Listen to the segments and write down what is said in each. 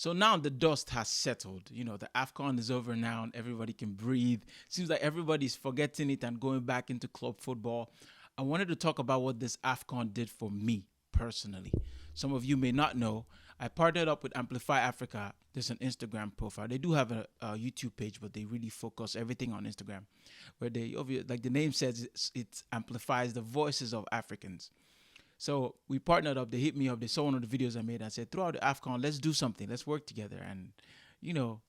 So now the dust has settled. The Afcon is over now and everybody can breathe. Seems like everybody's forgetting it and going back into club football. I wanted to talk about what this Afcon did for me personally. Some of you may not know. I partnered up with Amplify Africa. There's an Instagram profile. They do have a YouTube page, but they really focus everything on Instagram, where like the name says, it amplifies the voices of Africans. So we partnered up. They hit me up. They saw one of the videos I made. I said, throughout the AFCON, let's do something. Let's work together and,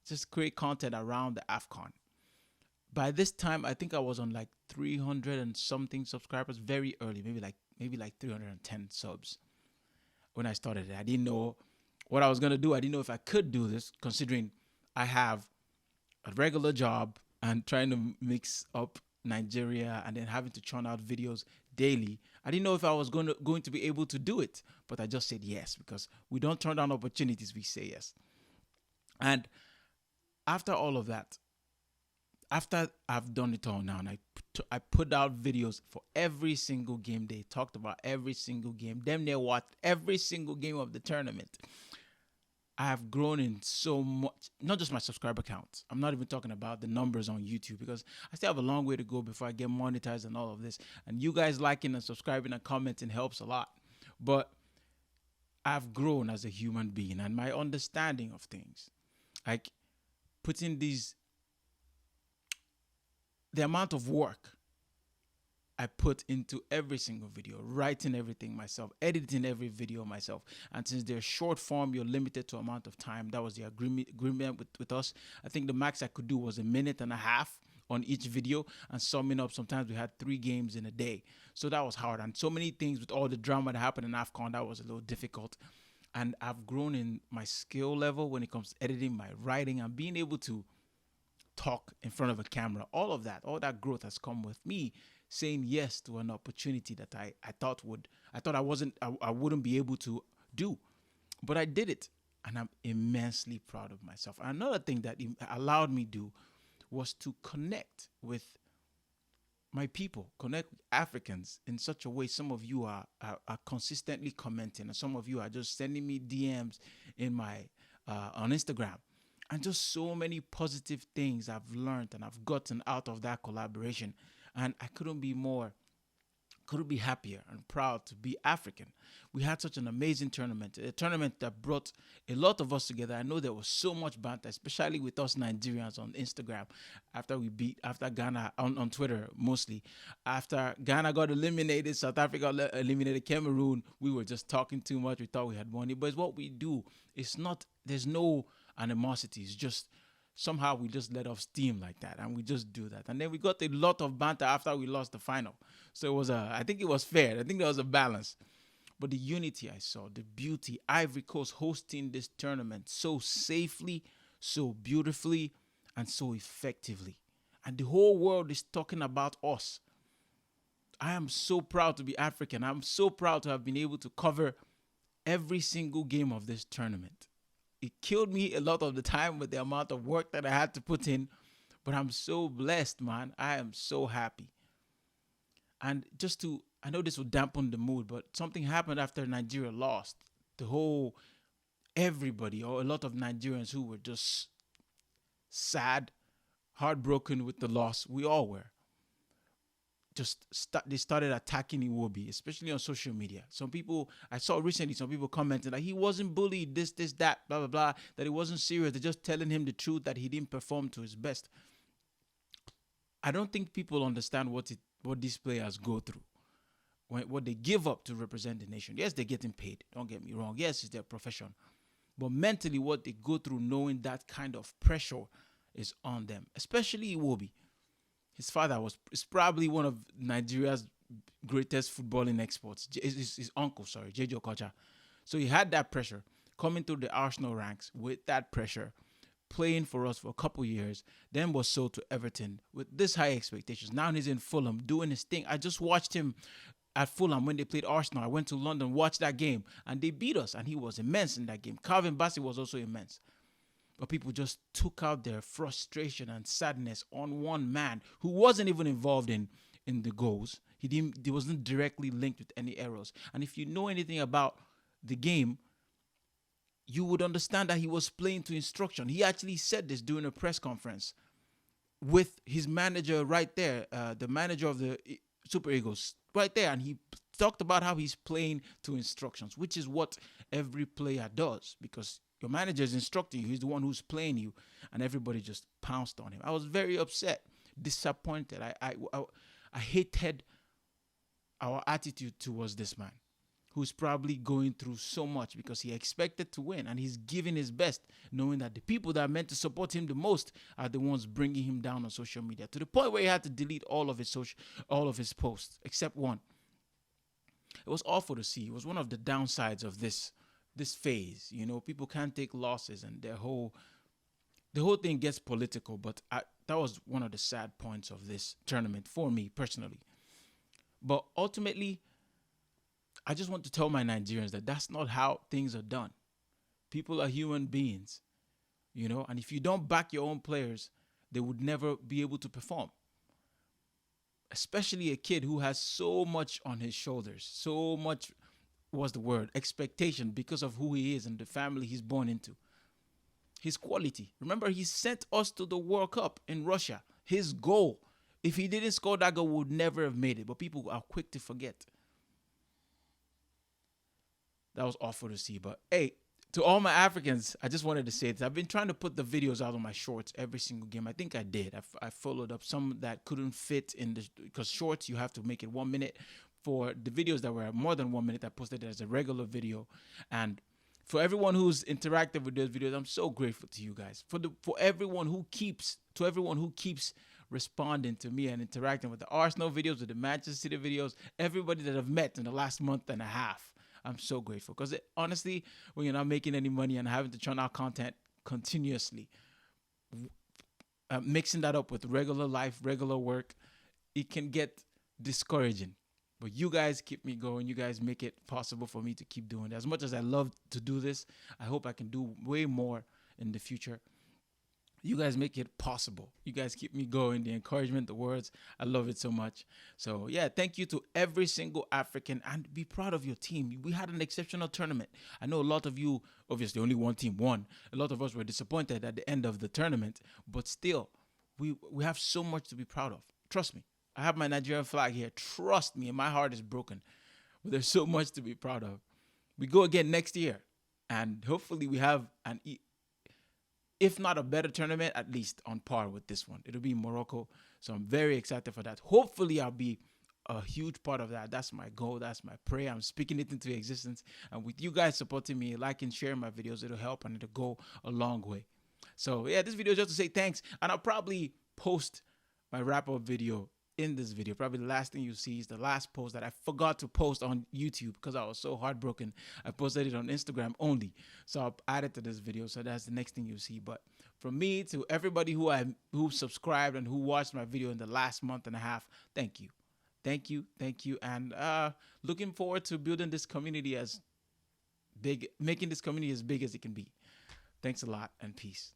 just create content around the AFCON. By this time, I think I was on like 300 and something subscribers very early, maybe like 310 subs when I started it. I didn't know what I was going to do. I didn't know if I could do this, considering I have a regular job and trying to mix up Nigeria and then having to churn out videos daily. I didn't know if I was going to be able to do it, but I just said yes, because we don't turn down opportunities, we say yes. And after all of that, after I've done it all now, and I put out videos for every single game. They talked about every single game. Them they watched every single game of the tournament. I have grown in so much, not just my subscriber counts. I'm not even talking about the numbers on YouTube, because I still have a long way to go before I get monetized and all of this. And you guys liking and subscribing and commenting helps a lot. But I've grown as a human being, and my understanding of things, like putting the amount of work I put into every single video, writing everything myself, editing every video myself. And since they're short form, you're limited to amount of time. That was the agreement with us. I think the max I could do was 1.5 minutes on each video, and summing up, sometimes we had 3 games in a day. So that was hard. And so many things with all the drama that happened in AFCON, that was a little difficult. And I've grown in my skill level when it comes to editing, my writing, and being able to talk in front of a camera. All that growth has come with me saying yes to an opportunity that I thought I wouldn't be able to do, but I did it, and I'm immensely proud of myself. And another thing that it allowed me to do was to connect with my people, connect with Africans in such a way. Some of you are consistently commenting, and some of you are just sending me DMs in my on Instagram. And just so many positive things I've learned and I've gotten out of that collaboration. And I couldn't be happier and proud to be African. We had such an amazing tournament, a tournament that brought a lot of us together. I know there was so much banter, especially with us Nigerians on Instagram, after Ghana, on Twitter mostly. After Ghana got eliminated, South Africa eliminated Cameroon, we were just talking too much. We thought we had money, but it's what we do. There's no animosity. It's just somehow we just let off steam like that, and we just do that. And then we got a lot of banter after we lost the final. So I think it was fair. I think there was a balance. But the unity I saw, the beauty, Ivory Coast hosting this tournament so safely, so beautifully, and so effectively. And the whole world is talking about us. I am so proud to be African. I'm so proud to have been able to cover every single game of this tournament. It killed me a lot of the time with the amount of work that I had to put in, but I'm so blessed, man. I am so happy. And I know this will dampen the mood, but something happened after Nigeria lost. Everybody, or a lot of Nigerians who were just sad, heartbroken with the loss, we all were. They started attacking Iwobi, especially on social media. Some people, I saw recently, some people commented that he wasn't bullied, this, that, blah, blah, blah, that it wasn't serious. They're just telling him the truth, that he didn't perform to his best. I don't think people understand what these players go through, what they give up to represent the nation. Yes, they're getting paid. Don't get me wrong. Yes, it's their profession. But mentally, what they go through, knowing that kind of pressure is on them, especially Iwobi. His father is probably one of Nigeria's greatest footballing exports. His uncle, JJ Okocha. So he had that pressure coming through the Arsenal ranks with that pressure, playing for us for a couple years, then was sold to Everton with this high expectations. Now he's in Fulham doing his thing. I just watched him at Fulham when they played Arsenal. I went to London, watched that game, and they beat us, and he was immense in that game. Calvin Bassey was also immense. But people just took out their frustration and sadness on one man who wasn't even involved in the goals. He wasn't directly linked with any errors. And if you know anything about the game, you would understand that he was playing to instruction. He actually said this during a press conference with his manager right there, the manager of the Super Eagles right there, and he talked about how he's playing to instructions, which is what every player does, because your manager is instructing you. He's the one who's playing you, and everybody just pounced on him. I was very upset, disappointed. I hated our attitude towards this man, who's probably going through so much because he expected to win, and he's giving his best, knowing that the people that are meant to support him the most are the ones bringing him down on social media, to the point where he had to delete all of his posts except one. It was awful to see. It was one of the downsides of this phase. You know, people can't take losses, and the whole thing gets political. But that was one of the sad points of this tournament for me personally. But ultimately, I just want to tell my Nigerians that that's not how things are done. People are human beings, you know, and if you don't back your own players, they would never be able to perform. Especially a kid who has so much on his shoulders, so much, what's the word, expectation because of who he is and the family he's born into. His quality. Remember, he sent us to the World Cup in Russia. His goal. If he didn't score that goal, we would never have made it. But people are quick to forget. That was awful to see. But hey, to all my Africans, I just wanted to say this. I've been trying to put the videos out on my shorts every single game. I think I did. I followed up some that couldn't fit in because shorts, you have to make it 1 minute. For the videos that were more than 1 minute, I posted it as a regular video. And for everyone who's interactive with those videos, I'm so grateful to you guys. For everyone who keeps responding to me and interacting with the Arsenal videos, with the Manchester City videos, everybody that I've met in the last month and a half. I'm so grateful, because honestly, when you're not making any money and having to churn out content continuously, mixing that up with regular life, regular work, it can get discouraging. But you guys keep me going. You guys make it possible for me to keep doing it. As much as I love to do this, I hope I can do way more in the future. You guys make it possible. You guys keep me going. The encouragement, the words, I love it so much. So yeah, thank you to every single African, and be proud of your team. We had an exceptional tournament. I know a lot of you, obviously only one team won. A lot of us were disappointed at the end of the tournament, but still, we have so much to be proud of. Trust me. I have my Nigerian flag here. Trust me, my heart is broken. But there's so much to be proud of. We go again next year, and hopefully we have if not a better tournament, at least on par with this one. It'll be in Morocco, so I'm very excited for that. Hopefully, I'll be a huge part of that. That's my goal. That's my prayer. I'm speaking it into existence. And with you guys supporting me, liking, sharing my videos, it'll help and it'll go a long way. So, yeah, this video is just to say thanks. And I'll probably post my wrap-up video in this video. Probably the last thing you see is the last post that I forgot to post on YouTube because I was so heartbroken. I posted it on Instagram only, so I'll add it to this video, so that's the next thing you see. But from me to everybody who subscribed and who watched my video in the last month and a half, thank you, and looking forward to building this community making this community as big as it can be. Thanks a lot, and peace.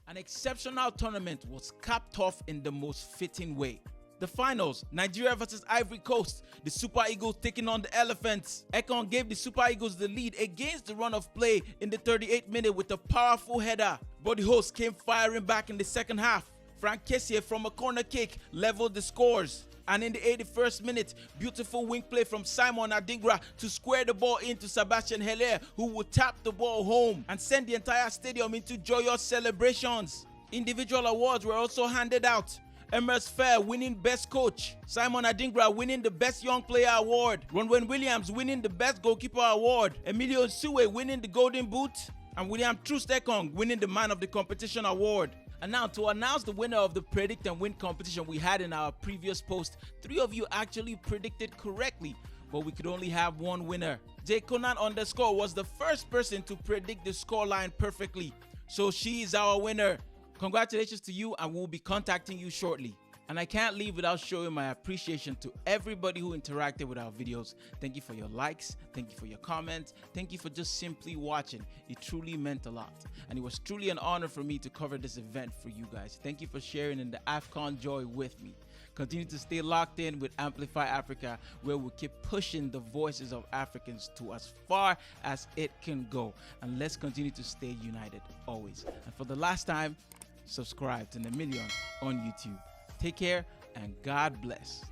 An exceptional tournament was capped off in the most fitting way. The finals, Nigeria versus Ivory Coast, the Super Eagles taking on the Elephants. Afcon gave the Super Eagles the lead against the run of play in the 38th minute with a powerful header, but the hosts came firing back in the second half. Frank Kessié from a corner kick leveled the scores. And in the 81st minute, beautiful wing play from Simon Adingra to square the ball into Sebastian Haller, who would tap the ball home and send the entire stadium into joyous celebrations. Individual awards were also handed out. Emers Fair winning Best Coach, Simon Adingra winning the Best Young Player Award, Ronwen Williams winning the Best Goalkeeper Award, Emilio Nsue winning the Golden Boot, and William Troost-Ekong winning the Man of the Competition Award. And now, to announce the winner of the Predict and Win competition we had in our previous post, 3 of you actually predicted correctly, but we could only have one winner. JConan_ was the first person to predict the scoreline perfectly, so she is our winner. Congratulations to you, and we'll be contacting you shortly. And I can't leave without showing my appreciation to everybody who interacted with our videos. Thank you for your likes. Thank you for your comments. Thank you for just simply watching. It truly meant a lot. And it was truly an honor for me to cover this event for you guys. Thank you for sharing in the Afcon joy with me. Continue to stay locked in with Amplify Africa, where we keep pushing the voices of Africans to as far as it can go. And let's continue to stay united always. And for the last time, subscribe to The Million on YouTube. Take care and God bless.